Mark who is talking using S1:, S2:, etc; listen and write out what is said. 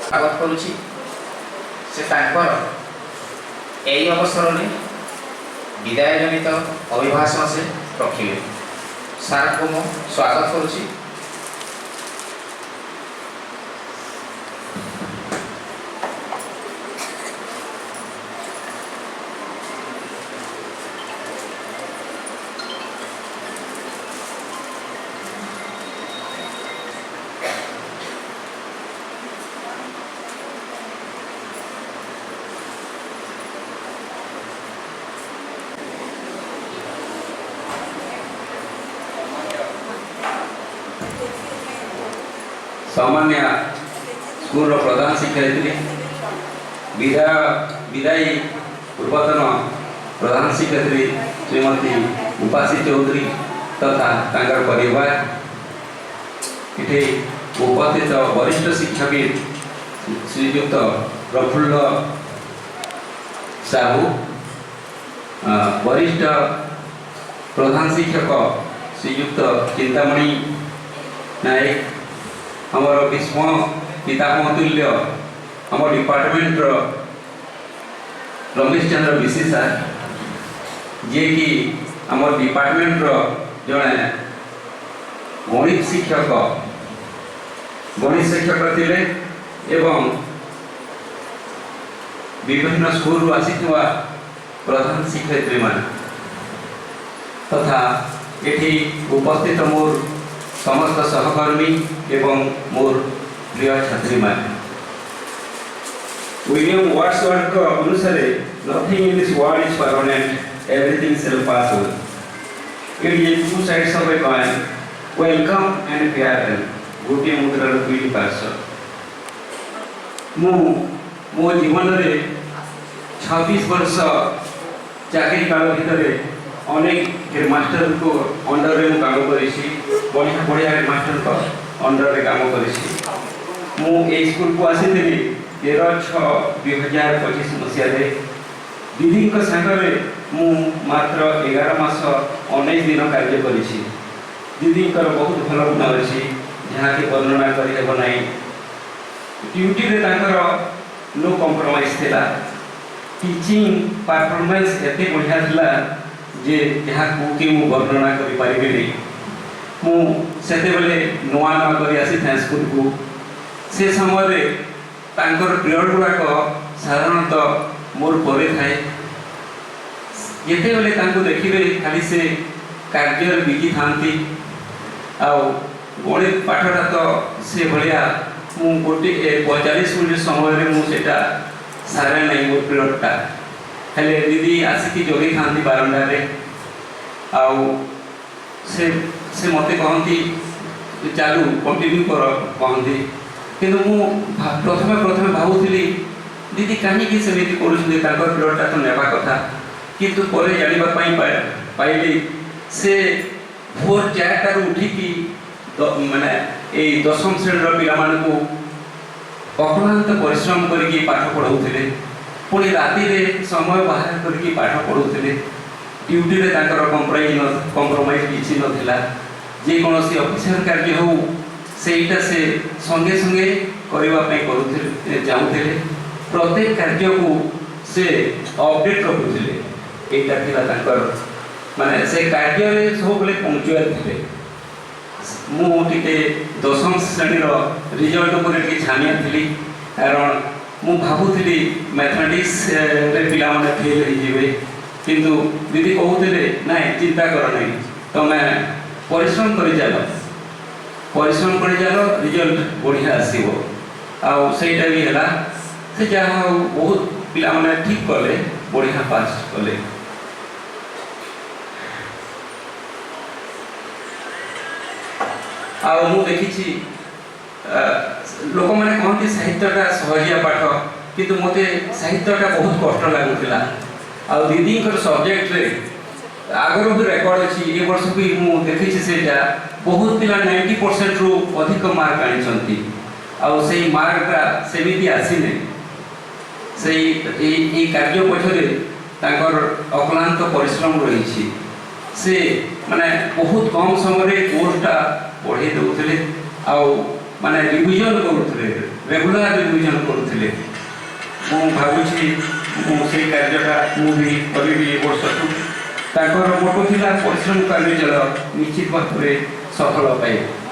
S1: ସ୍ୱାଗତ କରୁଛି। ସେ ତାଙ୍କର ଏହି ଅବସରରେ ବିଦାୟ ଜନିତ ଅଭିଭାଷଣ ସେ ରଖିବେ। ସାର୍ଙ୍କୁ ମୁଁ ସ୍ୱାଗତ କରୁଛି।
S2: सामान्य स्कूल प्रधान शिक्षयित्री विदायी पूर्वतन प्रधान शिक्षयित्री श्रीमती उपासी चौधरी तथा तांकर परिवार इथे उपस्थित वरिष्ठ शिक्षक श्रीयुक्त प्रफुल्ल साहू, वरिष्ठ प्रधान शिक्षक श्रीयुक्त चिंतामणि नायक, हमार भीष्म पितामह तुल्य आम डिपार्टमेंट रमेश चंद्र विशी सार, जे कि आम डिपार्टमेंट जड़े गणित शिक्षक थिले एवं विभिन्न स्कूल आसीथिबा प्रधान शिक्षयित्री मान तथा एठी उपस्थित मोर समस्त सहकर्मी एवं मोर प्रिय छात्री मान। विलियम वर्ड्सवर्थ को अनुसार nothing in this world is permanent, everything shall pass away. It is two sides of a coin, welcome and farewell. गोटे मुद्रार दुईटी पार्श्व। मो जीवन रे 26 वर्ष चाकरी काल भितर अनेक हेडमास्टर को अंडर में काम करिछि, बढ़िया बढ़िया हेडमास्टर को अंडर में काम करिछि। मु ए स्कूल को आसीथिली 13/6/2025 मसीहा दीदी को संगे मु मात्र 11 मास 19 दिन कार्य करिछि। दीदी कर बहुत भल गुण अछि जहाँ कि वर्णना करि हेब नाही। ड्यूटी रे ताकर नो कॉम्प्रोमाइज थिला। टीचिंग परफॉर्मेंस एते बढ़िया थिला जे जहाँ कि मु वर्णना करि पारिबे नहीं। मु सेते बेले नुआ नुआ करि आसी था स्कूल को। से समय तांकर पीरियड गुड़ाक साधारणतः मोर परे थाए। जेते बेले तांको देखिबे खाली से कार्य बिजी थांती। आउ गणित पाठटा तो से भलिया मु गोटे 45 मिनिट समय मु सेटा सारे नहीं मोर पीरियडटा। हेले दीदी आसिकी जोगी खाती बारंडा रे आउ से मते कहती चालू कंटिन्यू कर कहती। किंतु मु प्रथमे भावुली दीदी कहीं सेमिति करुछन्ती, ताकर पीरियडटा तो नेबा कथा। किंतु परे जानिबा पाइली से भोर 4टारू उठिकी माने ए 10म श्रेणी पिला मानकू अक्लांत परिश्रम करके पाठ पढ़ाउथिले। पुणी राति रे समय बाहर करके पाठ पढ़ाउथिले। ड्यूटी रे ताकर कॉम्प्रोमाइज किछि नथिला। जे कोनोसी ऑफिशियल कार्य हो सेटा से संगे संगे करबा पई करूथिले जाउथिले। प्रत्येक कार्य को से अपडेट रखुथिले। एटा थिला ताकर माने से कार्य रे सब बेले पंक्चुअल थिले। मु टिके 10म श्रेणी रो रिजल्ट पर टिके छानिया थिली, कारण मु भाबुथिली मैथमेटिक्स रे पिला माने फेल हो जिवे। किंतु दीदी कहूथिले नहीं चिंता कर नहीं, तमे परिश्रम करि जालो रिजल्ट बढ़िया आसीबो। आउ सेटा भी हला से जहा बहुत पिला माने ठीक कले, बढ़िया पास कले। आउ मु देखिछि लोक माने कहती साहित्यटा सहजिया पाठ, किंतु मते साहित्यटा बहुत कष्ट लागुथिला। आ दीदी सब्जेक्ट रे आगर भी रेकर्ड अच्छी। ये वर्ष भी मु देखिछि सेटा बहुत पिला 90% रु अधिक मार्क आनिछंती। आ सेही मार्कटा सेमिति आसीने। सेही कार्य पछरे तांकर अक्लांत परिश्रम रही। से माने बहुत कम समय कोर्सटा पढ़े दउथिले, आ माने रिविजन करूथिले। ରେଗୁଲାର ଦୁଇ ଜଣ କରୁଥିଲେ। ମୁଁ ଭାବୁଛି ମୁଁ ସେଇ କାର୍ଯ୍ୟଟା ମୁଁ ବି କରିବି ଏ ବର୍ଷଠୁ। ତାଙ୍କର ମୋଟୋ ଥିଲା ପରିଶ୍ରମ କାର୍ଯ୍ୟ ନିଶ୍ଚିତ ଭାବରେ ସଫଳ ପାଇବ।